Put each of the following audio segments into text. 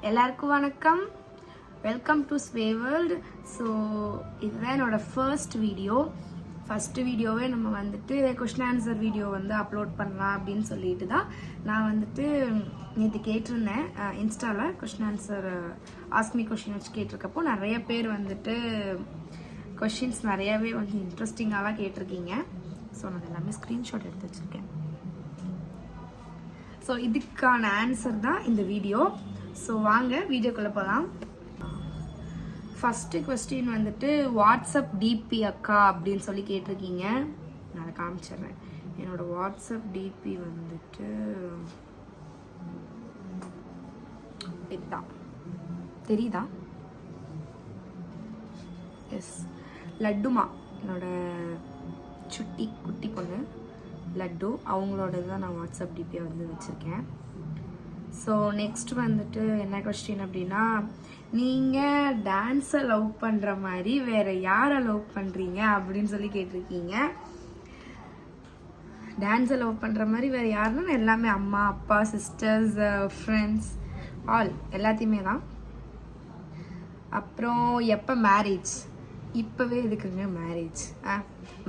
எல்லாருக்கும் வணக்கம். Welcome to sway world. So இதுதான் என்னோட ஃபர்ஸ்ட் வீடியோவே நம்ம வந்துட்டு கொஸ்டின் ஆன்சர் வீடியோ வந்து அப்லோட் பண்ணலாம் அப்படின்னு சொல்லிட்டு தான் நான் வந்துட்டு நேற்று கேட்டிருந்தேன். இன்ஸ்டாவில் கொஸ்டின் ஆன்சர் ஆஸ்மி கொஸ்டின் வச்சு கேட்டிருக்கப்போ நிறைய பேர் வந்துட்டு கொஷின்ஸ் நிறையவே வந்து இன்ட்ரெஸ்டிங்காக கேட்டிருக்கீங்க. ஸோ நான் எல்லாமே ஸ்க்ரீன்ஷாட் எடுத்து வச்சுருக்கேன். ஸோ இதுக்கான ஆன்சர் தான் இந்த வீடியோ. ஸோ வாங்க வீடியோக்குள்ளே போகலாம். ஃபஸ்ட்டு கொஸ்டின் வந்துட்டு வாட்ஸ்அப் டிபி அக்கா அப்படின்னு சொல்லி கேட்டிருக்கீங்க. நான் அதை காமிச்சிடுறேன். என்னோட வாட்ஸ்அப் டிபி வந்துட்டு இதுதான், தெரியுதா? எஸ், லட்டுமா, என்னோட குட்டி பொண்ணு லட்டு, அவங்களோட தான் நான் வாட்ஸ்அப் டிபியை வந்து வச்சுருக்கேன். ஸோ நெக்ஸ்ட் வந்துட்டு என்ன கொஸ்டின் அப்படின்னா, நீங்கள் டான்ஸை லவ் பண்ணுற மாதிரி வேறு யாரை லவ் பண்ணுறீங்க அப்படின்னு சொல்லி கேட்டிருக்கீங்க. டான்ஸை லவ் பண்ணுற மாதிரி வேறு யாருன்னா எல்லாமே அம்மா, அப்பா, சிஸ்டர்ஸ், ஃப்ரெண்ட்ஸ், ஆல் எல்லாத்தையுமே தான். அப்புறம் எப்போ மேரேஜ்? இப்போவே எதுக்குங்க மேரேஜ்?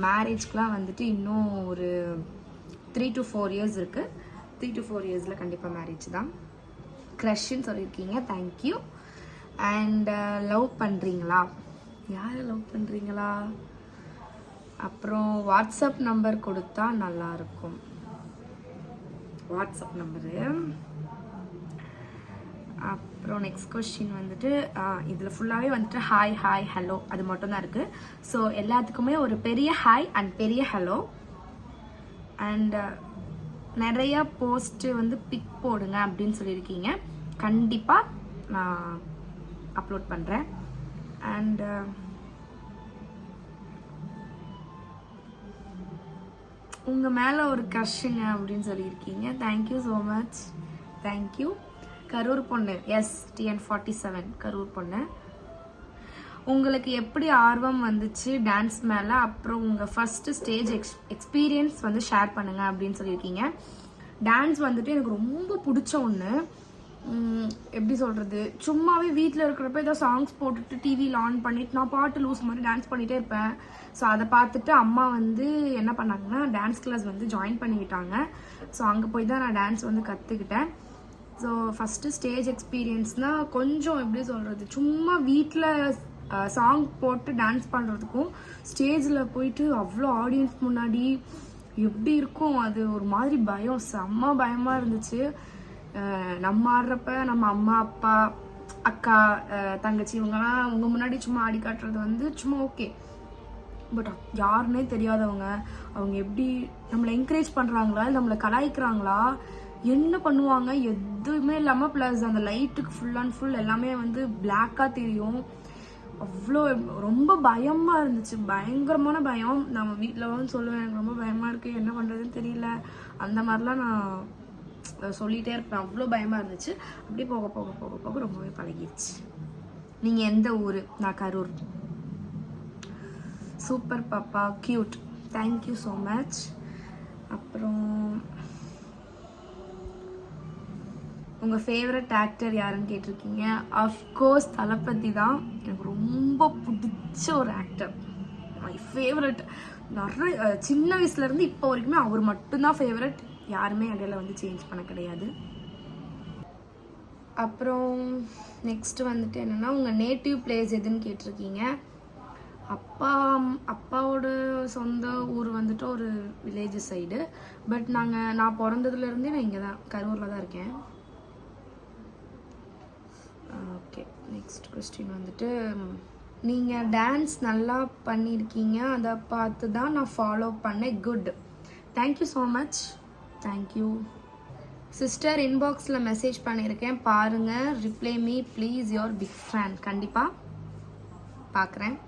மேரேஜ்க்கெலாம் வந்துட்டு இன்னும் ஒரு 3 to 4 years இருக்குது. 3 to 4 yearsல கண்டிப்பாக மேரேஜ் தான். க்ரஷ்ன்னு சொல்லியிருக்கீங்க, தேங்க்யூ. அண்ட் லவ் பண்ணுறீங்களா? யாரை லவ் பண்ணுறீங்களா? அப்புறம் வாட்ஸ்அப் நம்பர் கொடுத்தா நல்லாயிருக்கும். WhatsApp number. அப்புறம் நெக்ஸ்ட் கொஸ்டின் வந்துட்டு இதில் ஃபுல்லாகவே வந்துட்டு ஹாய் ஹலோ அது மட்டும்தான் இருக்குது. ஸோ எல்லாத்துக்குமே ஒரு பெரிய ஹாய் அண்ட் பெரிய ஹலோ. அண்ட் நிறைய போஸ்ட்டு வந்து பிக் போடுங்க அப்படின்னு சொல்லியிருக்கீங்க. கண்டிப்பாக நான் அப்லோட் பண்ணுறேன். அண்ட் உங்கள் மேலே ஒரு க்ரஷ்ஷுங்க அப்படின்னு சொல்லியிருக்கீங்க. Thank you so much, thank you. Karur பொண்ணு, எஸ், TN47 கரூர் பொண்ணு. உங்களுக்கு எப்படி ஆர்வம் வந்துச்சு டான்ஸ் மேலே? அப்புறம் உங்கள் ஃபஸ்ட்டு ஸ்டேஜ் எக்ஸ்பீரியன்ஸ் வந்து ஷேர் பண்ணுங்கள் அப்படின்னு சொல்லியிருக்கீங்க. டான்ஸ் வந்துட்டு எனக்கு ரொம்ப பிடிச்ச ஒன்று. எப்படி சொல்கிறது, சும்மாவே வீட்டில் இருக்கிறப்ப ஏதோ சாங்ஸ் போட்டுட்டு டிவியில் ஆன் பண்ணிவிட்டு நான் பாட்டு லூஸ் மாதிரி டான்ஸ் பண்ணிகிட்டே இருப்பேன். ஸோ அதை பார்த்துட்டு அம்மா வந்து என்ன பண்ணாங்கன்னா டான்ஸ் கிளாஸ் வந்து ஜாயின் பண்ணிக்கிட்டாங்க. ஸோ அங்கே போய் தான் நான் டான்ஸ் வந்து கற்றுக்கிட்டேன். ஸோ ஃபஸ்ட்டு ஸ்டேஜ் எக்ஸ்பீரியன்ஸ்னால் கொஞ்சம் எப்படி சொல்கிறது, சும்மா வீட்டில் சாங் போட்டு டான்ஸ் பண்ணுறதுக்கும் ஸ்டேஜில் போயிட்டு அவ்வளோ ஆடியன்ஸ் முன்னாடி எப்படி இருக்கும், அது ஒரு மாதிரி பயம், செம்ம பயமாக இருந்துச்சு. நம்ம ஆடுறப்ப நம்ம அம்மா, அப்பா, அக்கா, தங்கச்சி இவங்கெல்லாம் அவங்க முன்னாடி சும்மா ஆடி காட்டுறது வந்து சும்மா ஓகே. பட் யாருன்னே தெரியாதவங்க அவங்க எப்படி நம்மளை என்கரேஜ் பண்ணுறாங்களா இல்லை நம்மளை கலாய்க்கிறாங்களா என்ன பண்ணுவாங்க எதுவுமே இல்லாமல், ப்ளஸ் அந்த லைட்டுக்கு ஃபுல் அண்ட் ஃபுல் எல்லாமே வந்து பிளாக்காக தெரியும். அவ்வளோ ரொம்ப பயமாக இருந்துச்சு, பயங்கரமான பயம். நம்ம வீட்டில் வந்து சொல்லுவேன் எனக்கு ரொம்ப பயமாக இருக்குது, என்ன பண்ணுறதுன்னு தெரியல, அந்த மாதிரிலாம் நான் சொல்லிகிட்டே இருப்பேன். அவ்வளோ பயமாக இருந்துச்சு. அப்படியே போக போக போக போக ரொம்பவே பழகிடுச்சு. நீங்கள் எந்த ஊர்? நான் கரூர். சூப்பர் பாப்பா, க்யூட், தேங்க்யூ ஸோ மச். அப்புறம் உங்கள் ஃபேவரட் ஆக்டர் யாருன்னு கேட்டிருக்கீங்க. அஃப்கோர்ஸ் தளபதி தான் எனக்கு ரொம்ப பிடிச்ச ஒரு ஆக்டர், மை ஃபேவரட். நிறைய சின்ன வயசுலேருந்து இப்போ வரைக்குமே அவர் மட்டும்தான் ஃபேவரட், யாருமே இடையில வந்து சேஞ்ச் பண்ண கிடையாது. அப்புறம் நெக்ஸ்ட் வந்துட்டு என்னென்னா உங்கள் நேட்டிவ் பிளேஸ் எதுன்னு கேட்டிருக்கீங்க. அப்பாவோட சொந்த ஊர் வந்துட்டு ஒரு வில்லேஜ் சைடு. பட் நான் பிறந்ததுலேருந்தே நான் இங்கே தான் கரூரில் தான் இருக்கேன். ஓகே, நெக்ஸ்ட் கொஸ்டின் வந்துட்டு நீங்கள் டான்ஸ் நல்லா பண்ணியிருக்கீங்க, அதை பார்த்து தான் நான் ஃபாலோ பண்ணேன். Good, thank you so much, thank you. Sister இன்பாக்ஸில் மெசேஜ் பண்ணியிருக்கேன், பாருங்கள், reply me please, your big fan. கண்டிப்பாக பார்க்குறேன்.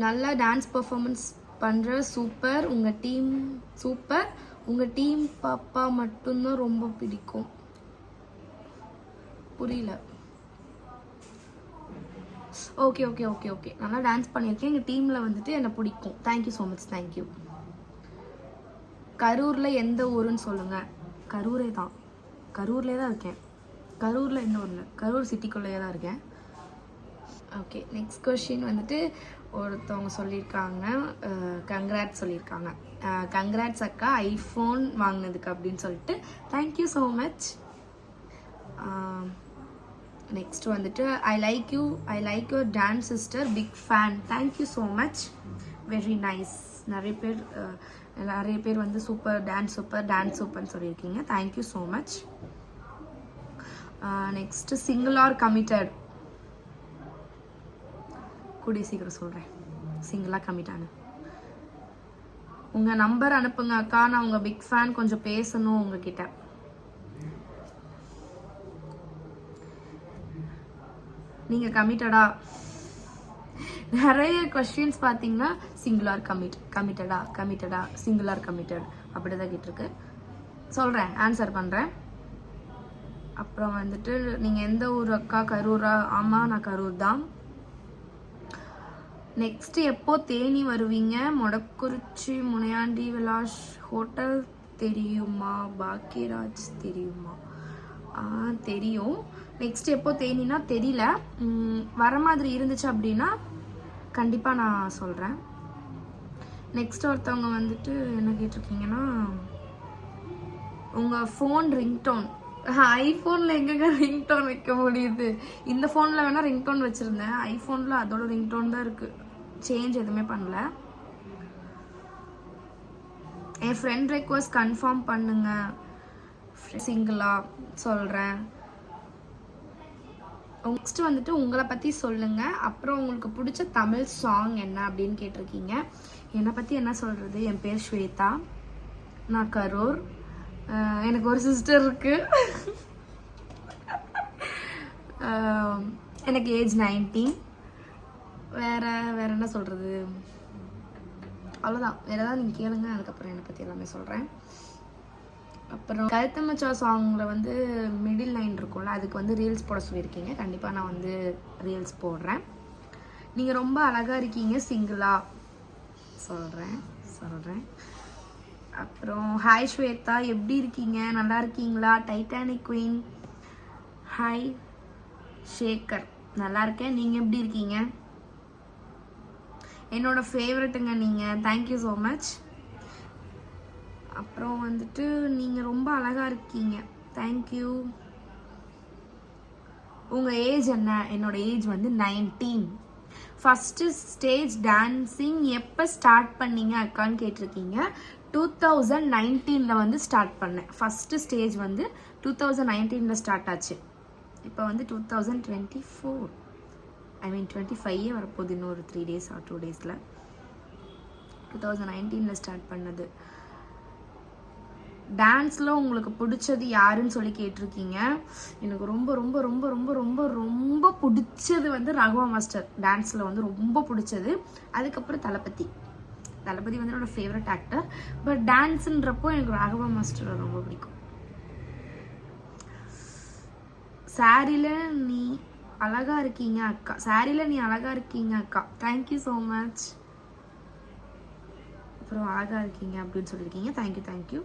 நல்லா டான்ஸ் பர்ஃபார்மன்ஸ் பண்ணுற, சூப்பர். உங்கள் டீம் பாப்பா மட்டும்தான் ரொம்ப பிடிக்கும். புரியல. ஓகே ஓகே ஓகே ஓகே நல்லா டான்ஸ் பண்ணியிருக்கேன், எங்கள் டீமில் வந்துட்டு என்னை பிடிக்கும். Thank you so much, thank you. கரூரில் எந்த ஊருன்னு சொல்லுங்கள். கரூரே தான் இருக்கேன். கரூரில் இன்னும் இல்லை, கரூர் சிட்டிக்குள்ளேயே தான் இருக்கேன். ஓகே, நெக்ஸ்ட் கொஷின் வந்துட்டு ஒருத்தவங்க சொல்லியிருக்காங்க, கங்க்ராட்ஸ் சொல்லியிருக்காங்க. கங்க்ராட்ஸ் அக்கா ஐஃபோன் வாங்கினதுக்கு அப்படின்னு சொல்லிட்டு. Thank you so much. நெக்ஸ்ட் வந்துட்டு I like your dance sister, big fan. Thank you so much, very nice. நிறைய பேர் வந்து சூப்பர் டான்ஸ் சூப்பர்னு சொல்லியிருக்கீங்க. Thank you so much. Next single or committed, கூடிய சீக்கிரம் சொல்கிறேன். சிங்கிளாக கமிட்டானு உங்கள் நம்பர் அனுப்புங்க அக்கா, நான் உங்கள் பிக் ஃபேன், கொஞ்சம் பேசணும் உங்ககிட்ட. நீங்கள் கமிட்டடா? நிறைய கொஸ்டின்ஸ் பார்த்தீங்கன்னா சிங்குலார் கமிட்டடா சிங்குலார் கமிட்டட் அப்படி தான் கேட்டிருக்கு. சொல்கிறேன், ஆன்சர் பண்ணுறேன். அப்புறம் வந்துட்டு நீங்கள் எந்த ஊர் அக்கா? கரூரா? ஆமாம், நான் கரூர் தான். நெக்ஸ்ட் எப்போ தேனி வருவீங்க? மொடக்குறிச்சி முனையாண்டி விலாஸ் ஹோட்டல் தெரியுமா? பாக்கியராஜ் தெரியுமா? தெரியும். நெக்ஸ்ட் எப்போ தேனினா தெரியல, வர மாதிரி இருந்துச்சு அப்படின்னா கண்டிப்பாக நான் சொல்கிறேன். நெக்ஸ்ட் ஒருத்தவங்க வந்துட்டு என்ன கேட்டிருக்கீங்கன்னா, உங்கள் ஃபோன் ரிங்டோன். ஐஃபோனில் எங்கெங்க ரிங்டோன் வைக்க முடியுது? இந்த ஃபோனில் வேணால் ரிங்டோன் வச்சுருந்தேன், ஐஃபோனில் அதோட ரிங்டோன் தான் இருக்குது, சேஞ்ச் எதுவுமே பண்ணல. என் ஃப்ரெண்ட் ரெக்வஸ்ட் கன்ஃபார்ம் பண்ணுங்க. சிங்கிளாக சொல்கிறேன். நெக்ஸ்ட் வந்துட்டு உங்களை பற்றி சொல்லுங்கள், அப்புறம் உங்களுக்கு பிடிச்ச தமிழ் சாங் என்ன அப்படின்னு கேட்டிருக்கீங்க. என்னை பற்றி என்ன சொல்கிறது? என் பேர் ஸ்வேதா, நான் கரூர், எனக்கு ஒரு சிஸ்டர் இருக்கு, எனக்கு ஏஜ் 19. வேற என்ன சொல்கிறது? அவ்வளோதான். வேறு ஏதாவது நீங்கள் கேளுங்க, அதுக்கப்புறம் என்னை பற்றி எல்லாமே சொல்கிறேன். அப்புறம் கருத்தமச்சா சாங்கில் வந்து மிடில் லைன் இருக்கும்ல, அதுக்கு வந்து ரீல்ஸ் போட சொல்லியிருக்கீங்க. கண்டிப்பாக நான் வந்து ரீல்ஸ் போடுறேன். நீங்கள் ரொம்ப அழகாக இருக்கீங்க, சிங்கிளாக சொல்கிறேன். அப்புறம் ஹாய் ஸ்வேதா, எப்படி இருக்கீங்க? நல்லா இருக்கீங்களா? Titanic queen. ஹாய் ஷேகர், நல்லா இருக்கேன். நீங்கள் எப்படி இருக்கீங்க? என்னோட ஃபேவரட்டுங்க நீங்கள். Thank you so much. அப்புறம் வந்துட்டு நீங்கள் ரொம்ப அழகாக இருக்கீங்க. தேங்க்யூ. உங்கள் ஏஜ் என்ன? என்னோட ஏஜ் வந்து 19. ஃபஸ்ட்டு ஸ்டேஜ் டான்ஸிங் எப்போ ஸ்டார்ட் பண்ணீங்க அக்கான்னு கேட்டிருக்கீங்க. 2019 வந்து ஸ்டார்ட் பண்ணேன். ஃபஸ்ட்டு ஸ்டேஜ் வந்து 2019 ஸ்டார்ட் ஆச்சு. இப்போ வந்து 2024, ஐ மீன் 25 வரப்போகுது, இன்னொரு 3 days ஆர் 2 daysல. 2019 ஸ்டார்ட் பண்ணது. டான்ஸில் உங்களுக்கு பிடிச்சது யாருன்னு சொல்லி கேட்டிருக்கீங்க. எனக்கு ரொம்ப ரொம்ப ரொம்ப ரொம்ப ரொம்ப ரொம்ப பிடிச்சது வந்து ராகவா மாஸ்டர். டான்ஸில் வந்து ரொம்ப பிடிச்சது. அதுக்கப்புறம் தளபதி வந்து என்னோட ஃபேவரட் ஆக்டர். பட் டான்ஸுன்றப்போ எனக்கு ராகவா மாஸ்டர் ரொம்ப பிடிக்கும். சாரியில் நீ அழகா இருக்கீங்க அக்கா. Thank you so much. அப்புறம் அழகா இருக்கீங்க அப்படின்னு சொல்லியிருக்கீங்க. தேங்க்யூ.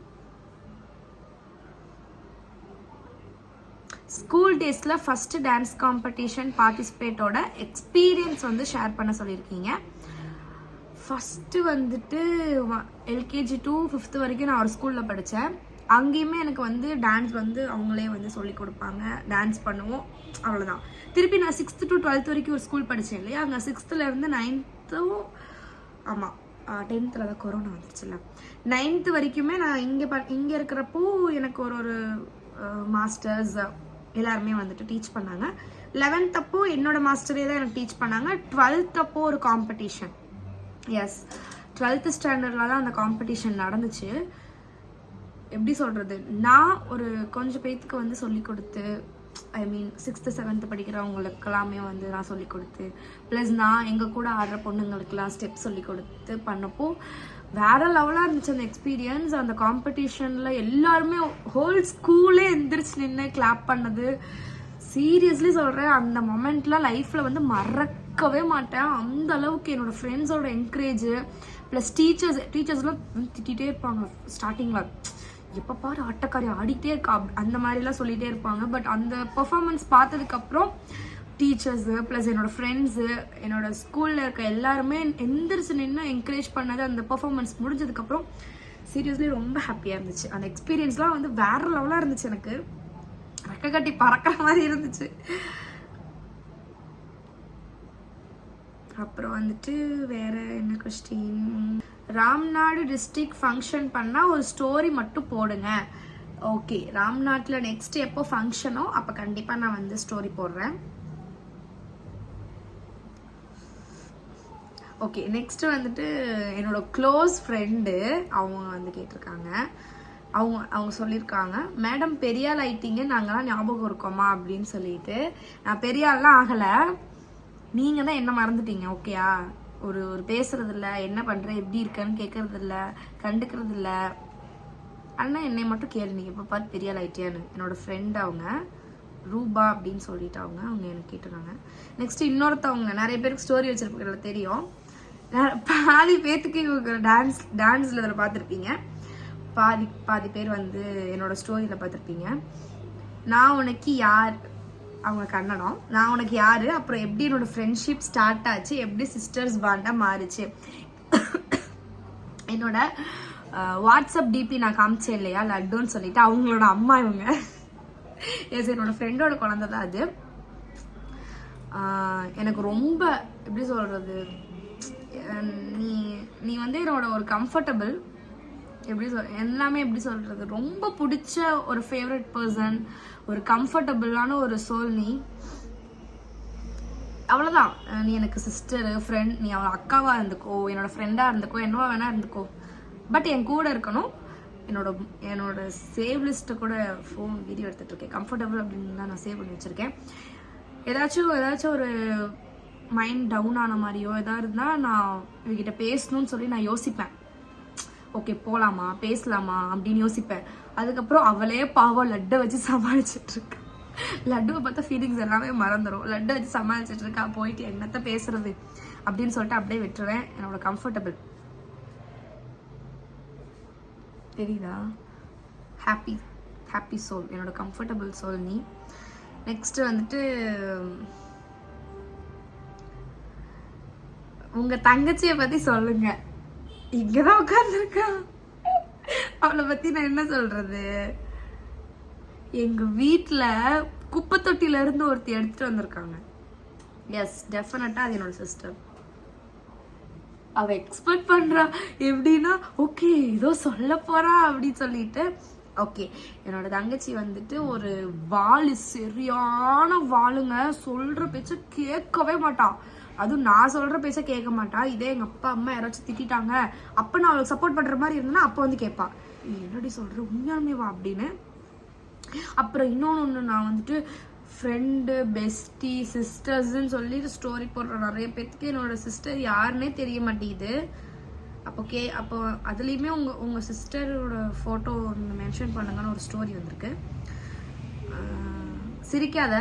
ஸ்கூல் டேஸில் ஃபஸ்ட்டு டான்ஸ் காம்படிஷன் பார்ட்டிசிபேட்டோட எக்ஸ்பீரியன்ஸ் வந்து ஷேர் பண்ண சொல்லியிருக்கீங்க. ஃபஸ்ட்டு வந்துட்டு LKG to 5th வரைக்கும் நான் ஒரு ஸ்கூலில் படித்தேன். அங்கேயுமே எனக்கு வந்து டான்ஸ் வந்து அவங்களே வந்து சொல்லி கொடுப்பாங்க, டான்ஸ் பண்ணுவோம், அவ்வளோதான். திருப்பி நான் 6th to 12th வரைக்கும் ஒரு ஸ்கூல் படித்தேன் இல்லையா, அங்கே 6thலேருந்து 9th, ஆமாம் 10th தான் கொரோனா வந்துருச்சுல்ல, 9th வரைக்குமே நான் இங்கே இருக்கிறப்போ எனக்கு ஒரு மாஸ்டர்ஸ் எல்லாருமே வந்துட்டு டீச் பண்ணாங்க. 11th அப்போ என்னோட மாஸ்டரே தான் எனக்கு டீச் பண்ணாங்க. 12th அப்போ ஒரு காம்படிஷன், எஸ் 12th ஸ்டாண்டர்டில் தான் அந்த காம்படிஷன் நடந்துச்சு. எப்படி சொல்கிறது, நான் ஒரு கொஞ்சம் பேத்துக்கு வந்து சொல்லி கொடுத்து, ஐ மீன் 6th 7th படிக்கிறவங்களுக்கெல்லாமே வந்து நான் சொல்லி கொடுத்து, ப்ளஸ் நான் எங்கள் கூட ஆடுற பொண்ணுங்களுக்கெல்லாம் ஸ்டெப் சொல்லி கொடுத்து பண்ணப்போ வேறு லெவலாக இருந்துச்சு அந்த எக்ஸ்பீரியன்ஸ். அந்த காம்படிஷனில் எல்லாருமே ஹோல் ஸ்கூலே எந்திரிச்சு நின்று கிளாப் பண்ணது. சீரியஸ்லி சொல்கிறேன், அந்த மொமெண்ட்லாம் லைஃப்பில் வந்து மறக்கவே மாட்டேன். அந்த அளவுக்கு என்னோடய ஃப்ரெண்ட்ஸோட என்கரேஜ் ப்ளஸ் டீச்சர்ஸ்லாம் திட்டிகிட்டே இருப்பாங்க ஸ்டார்டிங்கில், எப்போ பாரு ஆட்டக்காரி ஆடிக்கிட்டே இருக்கா அந்த மாதிரிலாம் சொல்லிகிட்டே இருப்பாங்க. பட் அந்த பெர்ஃபார்மன்ஸ் பார்த்ததுக்கப்புறம் டீச்சர்ஸு ப்ளஸ் என்னோடய ஃப்ரெண்ட்ஸு என்னோட ஸ்கூலில் இருக்க எல்லாருமே எந்திரிச்சு நின்று என்கரேஜ் பண்ணது அந்த பெர்ஃபார்மன்ஸ் முடிஞ்சதுக்கப்புறம் சீரியஸ்லி ரொம்ப ஹாப்பியாக இருந்துச்சு. அந்த எக்ஸ்பீரியன்ஸ்லாம் வந்து வேறு லெவலாக இருந்துச்சு. எனக்கு ரெக்க கட்டி பறக்கிற மாதிரி இருந்துச்சு. அப்புறம் வந்துட்டு வேறு என்ன கொஸ்டின், ராம்நாடு டிஸ்ட்ரிக்ட் ஃபங்க்ஷன் பண்ணால் ஒரு ஸ்டோரி மட்டும் போடுங்க. ஓகே, ராம்நாட்டில் நெக்ஸ்ட் எப்போ ஃபங்க்ஷனோ அப்போ கண்டிப்பாக நான் வந்து ஸ்டோரி போடுறேன். ஓகே, நெக்ஸ்ட்டு வந்துட்டு என்னோட க்ளோஸ் ஃப்ரெண்டு அவங்க வந்து கேட்டிருக்காங்க. அவங்க சொல்லியிருக்காங்க, மேடம் பெரியாள் ஆயிட்டீங்க, நாங்களாம் ஞாபகம் இருக்கோமா அப்படின்னு சொல்லிட்டு. நான் பெரியாள்லாம் ஆகலை, நீங்கள் தான் என்ன மறந்துட்டீங்க. ஓகேயா, ஒரு பேசுறது இல்லை, என்ன பண்ணுற எப்படி இருக்கன்னு கேட்கறது இல்லை, கண்டுக்கிறது இல்லை. ஆனால் என்னை மட்டும் கேளு, நீங்கள் இப்போ பார்த்து பெரியாள் ஆயிட்டியான்னு. என்னோடய ஃப்ரெண்ட் அவங்க ரூபா அப்படின்னு சொல்லிட்டு அவங்க எனக்கு கேட்டுருக்காங்க. நெக்ஸ்ட் இன்னொருத்தவங்க, நிறைய பேருக்கு ஸ்டோரி வச்சிருப்பீங்கள தெரியும், பாதி பேர்த்துக்கு இவங்க டான்ஸில் இதில் பார்த்துருப்பீங்க, பாதி பேர் வந்து என்னோட ஸ்டோரியில் பார்த்துருப்பீங்க. நான் உனக்கு யார், அவங்க கன்னடம், நான் உனக்கு யார், அப்புறம் எப்படி என்னோட ஃப்ரெண்ட்ஷிப் ஸ்டார்ட் ஆச்சு, எப்படி சிஸ்டர்ஸ் பாண்டாக மாறிச்சு. என்னோட வாட்ஸ்அப் டிபி நான் காமிச்சேன் இல்லையா, லட்டுன்னு சொல்லிட்டு, அவங்களோட அம்மா இவங்க. எஸ், என்னோட ஃப்ரெண்டோட குழந்தை தான் அது. எனக்கு ரொம்ப எப்படி சொல்கிறது, நீ வந்து என்னோட ஒரு கம்ஃபர்டபுள், எப்படி எல்லாமே எப்படி சொல்கிறது, ரொம்ப பிடிச்ச ஒரு ஃபேவரட் பர்சன், ஒரு கம்ஃபர்டபுளான ஒரு சோல். நீ அவ்வளோதான். நீ எனக்கு சிஸ்டரு, ஃப்ரெண்ட், நீ அவள் அக்காவாக இருந்துக்கோ, என்னோட ஃப்ரெண்டாக இருந்துக்கோ, என்னவா வேணா இருந்துக்கோ, பட் என் கூட இருக்கணும். என்னோட சேவ் லிஸ்ட்டை கூட ஃபோன் வீடியோ எடுத்துகிட்டு இருக்கேன். கம்ஃபர்டபுள் அப்படின்னு தான் நான் சேவ் பண்ணி வச்சுருக்கேன். ஏதாச்சும் ஒரு மைண்ட் டவுன் ஆன மாதிரியோ எதாவது இருந்தால் நான் இவகிட்ட பேசணும்னு சொல்லி நான் யோசிப்பேன். ஓகே போகலாமா பேசலாமா அப்படின்னு யோசிப்பேன். அதுக்கப்புறம் அவளே பாவம் லட்டை வச்சு சமாளிச்சிட்ருக்கா. லட்டுவை பார்த்தா ஃபீலிங்ஸ் எல்லாமே மறந்துடும். லட்டை வச்சு சமாளிச்சிட்ருக்கா, போயிட்டு என்னத்த பேசுறது அப்படின்னு சொல்லிட்டு அப்படியே விட்டுருவேன். என்னோட கம்ஃபர்டபுள் தெரியுதா, ஹாப்பி சோல், என்னோட கம்ஃபர்டபுள் சோல் நீ. நெக்ஸ்ட் வந்துட்டு உங்க தங்கச்சியை பத்தி சொல்லுங்க. இங்கதான் உட்கார்ந்துருக்கா, அவளை பத்தி நான் என்ன சொல்றது. எங்க வீட்டுல குப்பை தொட்டில இருந்து ஒருத்தி எடுத்துட்டு வந்திருக்காங்க. எஸ், டெஃபினட்டா அது என்னோட சிஸ்டர். அவ எக்ஸ்பெக்ட் பண்றா எப்படின்னா, ஓகே ஏதோ சொல்ல போறா அப்படின்னு சொல்லிட்டு. ஓகே, என்னோட தங்கச்சி வந்துட்டு ஒரு வாளு, சரியான வாளுங்க. சொல்ற பேச்ச கேட்கவே மாட்டா. அதுவும் நான் சொல்ற பேச்ச கேட்க மாட்டா. இதே எங்க அப்பா அம்மா யாராச்சும் திட்டாங்க, அப்ப நான் அவளுக்கு சப்போர்ட் பண்ற மாதிரி இருந்தேன்னா அப்ப வந்து கேட்பா, என்னடி சொல்ற உண்மையாலுமே வா அப்படின்னு. அப்புறம் இன்னொன்று, நான் வந்துட்டு ஃப்ரெண்டு, பெஸ்டி, சிஸ்டர்ஸ்ன்னு சொல்லிட்டு ஸ்டோரி போடுற நிறைய பேர்த்துக்கு என்னோட சிஸ்டர் யாருன்னே தெரிய மாட்டேங்குது. அப்போ அதுலேயுமே உங்கள் சிஸ்டரோட ஃபோட்டோ மென்ஷன் பண்ணுங்கன்னு ஒரு ஸ்டோரி வந்திருக்கு. சிரிக்காத,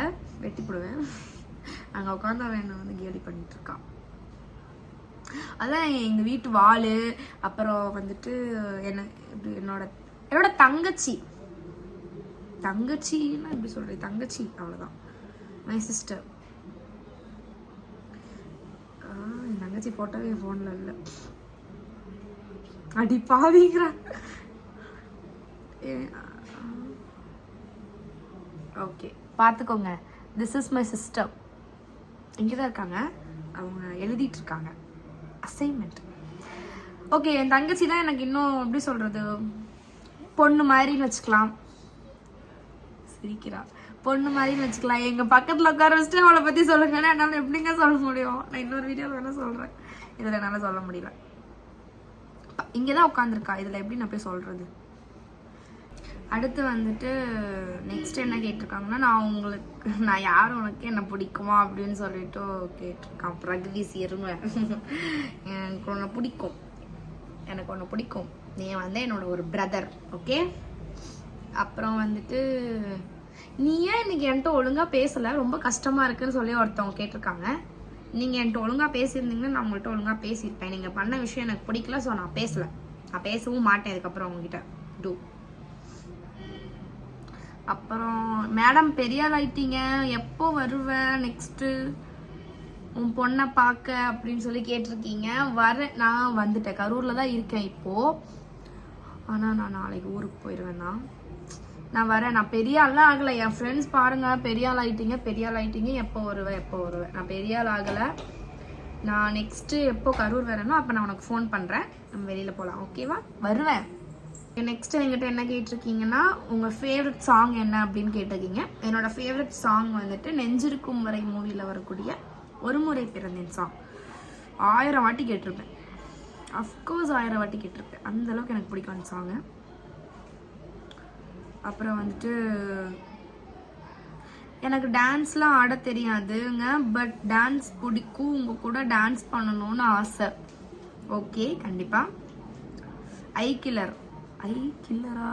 வெட்டி போடுவேன். அங்கே உட்காந்து அவன் என்னை வந்து கேலி பண்ணிட்டுருக்கான். அதான் எங்கள் வீட்டு வாள். அப்புறம் வந்துட்டு என்னோட தங்கச்சின்னா எப்படி சொல்றது, தங்கச்சி அவ்வளோதான், மை சிஸ்டர். என் தங்கச்சி போட்டோவே என் ஃபோனில் இல்லை. அடி பாவிக்கிறா. ஓகே பார்த்துக்கோங்க, திஸ் இஸ் மை சிஸ்டர். இங்கே தான் இருக்காங்க, அவங்க எழுதிட்டு இருக்காங்க அசைன்மெண்ட். ஓகே, என் தங்கச்சி தான் எனக்கு இன்னும் எப்படி சொல்கிறது, பொண்ணு மாதிரின்னு வச்சுக்கலாம். சிரிக்கிறா, பொண்ணு மாதிரின்னு வச்சுக்கலாம். எங்கள் பக்கத்தில் உட்கார வச்சுட்டு அவளை பற்றி சொல்லுங்கன்னா என்னால் எப்படிங்க சொல்ல முடியும். நான் இன்னொரு வீடியோவில் வேணால் சொல்கிறேன், இதில் என்னால் சொல்ல முடியல. இங்கே தான் உட்காந்துருக்கா, இதில் எப்படி நான் போய் சொல்கிறது. அடுத்து வந்துட்டு நெக்ஸ்ட் என்ன கேட்டிருக்காங்கன்னா, நான் யார் உனக்கு என்ன பிடிக்குமா அப்படின்னு சொல்லிட்டு கேட்டிருக்கான். பிரகதீஷ் எருமை, எனக்கு ஒன்று பிடிக்கும், நீ வந்து என்னோட ஒரு பிரதர். ஓகே, அப்புறம் வந்துட்டு நீ ஏன் இன்னைக்கு என்கிட்ட ஒழுங்காக பேசலை, ரொம்ப கஷ்டமாக இருக்குன்னு சொல்லி ஒருத்தவங்க கேட்டிருக்காங்க. நீங்கள் என்கிட்ட ஒழுங்காக பேசியிருந்தீங்கன்னா நான் உங்கள்கிட்ட ஒழுங்காக பேசியிருப்பேன். நீங்கள் பண்ண விஷயம் எனக்கு பிடிக்கல, ஸோ நான் பேசலை, நான் பேசவும் மாட்டேன் இதுக்கப்புறம் உங்ககிட்ட. அப்புறம் மேடம் பெரிய ஆள் ஆயிட்டீங்க, எப்போ வருவேன் நெக்ஸ்ட்டு உன் பொண்ணை பார்க்க அப்படின்னு சொல்லி கேட்டிருக்கீங்க. நான் வந்துட்டேன், கரூரில் தான் இருக்கேன் இப்போது. ஆனால் நான் நாளைக்கு ஊருக்கு போயிடுவேன் தான். நான் வரேன். நான் பெரிய ஆள்லாம் ஆகலை. என் ஃப்ரெண்ட்ஸ் பாருங்கள், பெரிய ஆள் ஆகிட்டீங்க, எப்போ வருவேன். நான் பெரிய ஆள் ஆகலை. நான் நெக்ஸ்ட்டு எப்போ கரூர் வரேனோ அப்போ நான் உனக்கு ஃபோன் பண்ணுறேன், நம்ம வெளியில் போகலாம், ஓகேவா? வருவேன். நெக்ஸ்ட்டு என்கிட்ட என்ன கேட்டிருக்கீங்கன்னா, உங்கள் ஃபேவரட் சாங் என்ன அப்படின்னு கேட்டிருக்கீங்க. என்னோடய ஃபேவரட் சாங் வந்துட்டு நெஞ்சிருக்கும் வரை மூவியில் வரக்கூடிய ஒரு முறை பிறந்தேன் சாங். 1000 வாட்டி கேட்டிருப்பேன். அஃப்கோர்ஸ் 1000 வாட்டி கேட்டிருப்பேன். அந்தளவுக்கு எனக்கு பிடிக்கும் அந்த சாங்கு. அப்புறம் வந்துட்டு எனக்கு டான்ஸ்லாம் ஆட தெரியாதுங்க, பட் டான்ஸ் பிடிக்கும். உங்கள் கூட டான்ஸ் பண்ணணும்னு ஆசை. ஓகே, கண்டிப்பாக. ஐ கில்லரா?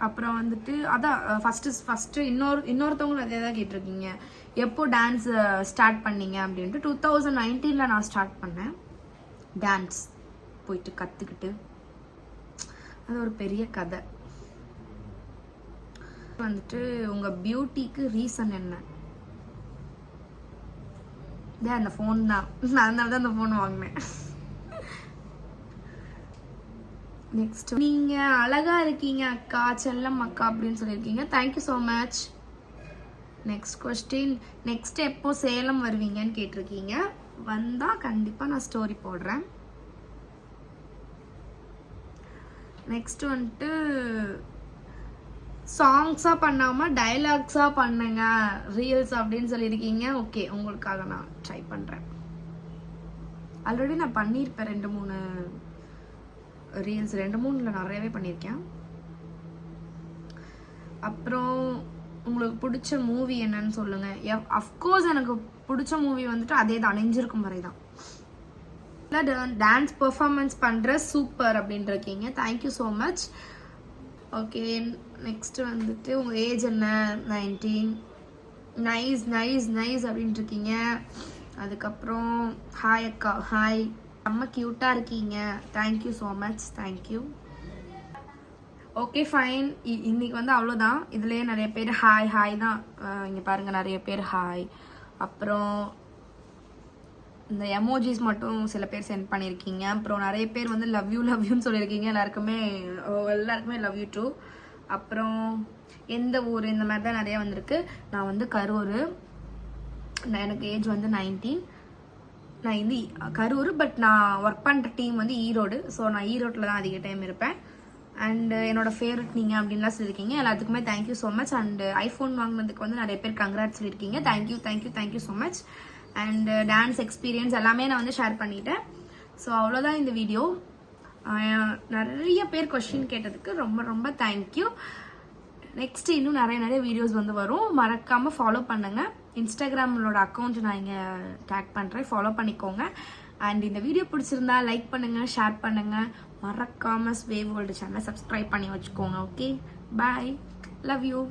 அப்புறம் வந்துட்டு அதான் ஃபஸ்ட்டு இன்னொருத்தவங்களும் அதே தான் கேட்டிருக்கீங்க, எப்போ டான்ஸ் ஸ்டார்ட் பண்ணீங்க அப்படின்ட்டு. 2019 நான் ஸ்டார்ட் பண்ணேன் டான்ஸ், போயிட்டு கற்றுக்கிட்டு. அது ஒரு பெரிய கதை. வந்துட்டு உங்கள் பியூட்டிக்கு ரீசன் என்ன? அந்த ஃபோன் தான், அதனால தான் அந்த ஃபோன் வாங்கினேன். நெக்ஸ்ட், நீங்கள் அழகாக இருக்கீங்க அக்கா, செல்லம் அக்கா அப்படின்னு சொல்லியிருக்கீங்க. Thank you so much. Next question, next எப்போ சேலம் வருவீங்கன்னு கேட்டிருக்கீங்க. வந்தால் கண்டிப்பாக நான் ஸ்டோரி போடுறேன். நெக்ஸ்ட் வந்துட்டு சாங்ஸாக பண்ணாமல் டைலாக்ஸாக பண்ணுங்க ரீல்ஸ் அப்படின்னு சொல்லியிருக்கீங்க. ஓகே, உங்களுக்காக நான் ட்ரை பண்ணுறேன். ஆல்ரெடி நான் பண்ணியிருப்பேன் 2-3 ரீல்ஸ், 2-3 நிறையவே பண்ணியிருக்கேன். அப்புறம் உங்களுக்கு பிடிச்ச மூவி என்னன்னு சொல்லுங்கள். அஃப்கோர்ஸ் எனக்கு பிடிச்ச மூவி வந்துட்டு அதே தான், நெஞ்சிருக்கும் வரை தான். டான்ஸ் பெர்ஃபார்மன்ஸ் பண்ணுற சூப்பர் அப்படின்னு இருக்கீங்க. Thank you so much. Okay, next வந்துட்டு உங்கள் ஏஜ் என்ன? 19. நைஸ் அப்படின்ட்டு இருக்கீங்க. அதுக்கப்புறம் ஹாய் அக்கா, ஹாய், ரொம்ப க்யூட்டாக இருக்கீங்க. Thank you so much, thank you. Okay fine, இன்னைக்கு வந்து அவ்வளோதான். இதுலேயே நிறைய பேர் ஹாய் தான். இங்கே பாருங்கள், நிறைய பேர் ஹாய். அப்புறம் இந்த எமோஜிஸ் மட்டும் சில பேர் சென்ட் பண்ணியிருக்கீங்க. அப்புறம் நிறைய பேர் வந்து லவ் யூன்னு சொல்லியிருக்கீங்க. எல்லாருக்குமே லவ் யூ டூ. அப்புறம் எந்த ஊர், இந்த மாதிரி தான் நிறையா வந்திருக்கு. நான் வந்து கரூர், எனக்கு ஏஜ் வந்து 19. நான் வந்து கரூர், பட் நான் ஒர்க் பண்ணுற டீம் வந்து ஈரோடு. ஸோ நான் ஈரோட்டில் தான் அதிக டைம் இருப்பேன். அண்டு என்னோட ஃபேவரட் நீங்கள் அப்படின்லாம் சொல்லியிருக்கீங்க. எல்லாத்துக்குமே thank you so much. And iPhone வாங்கினதுக்கு வந்து நிறைய பேர் கங்க்ராட்ஸ் சொல்லியிருக்கீங்க. Thank you so much. And dance experience எல்லாமே நான் வந்து ஷேர் பண்ணிட்டேன். ஸோ அவ்வளோதான் இந்த வீடியோ. நிறைய பேர் கொஸ்டின் கேட்டதுக்கு ரொம்ப தேங்க்யூ. நெக்ஸ்ட் இன்னும் நிறைய வீடியோஸ் வந்து வரும். மறக்காமல் ஃபாலோ பண்ணுங்கள். இன்ஸ்டாகிராமோட அக்கௌண்ட் நான் இங்கே டேக் பண்ணுறேன், ஃபாலோ பண்ணிக்கோங்க. அண்ட் இந்த வீடியோ பிடிச்சிருந்தா லைக் பண்ணுங்கள், ஷேர் பண்ணுங்கள். மறக்காமல் ஸ்வே வேர்ல்டு சேனலை சப்ஸ்கிரைப் பண்ணி வச்சுக்கோங்க. Okay, bye, love you.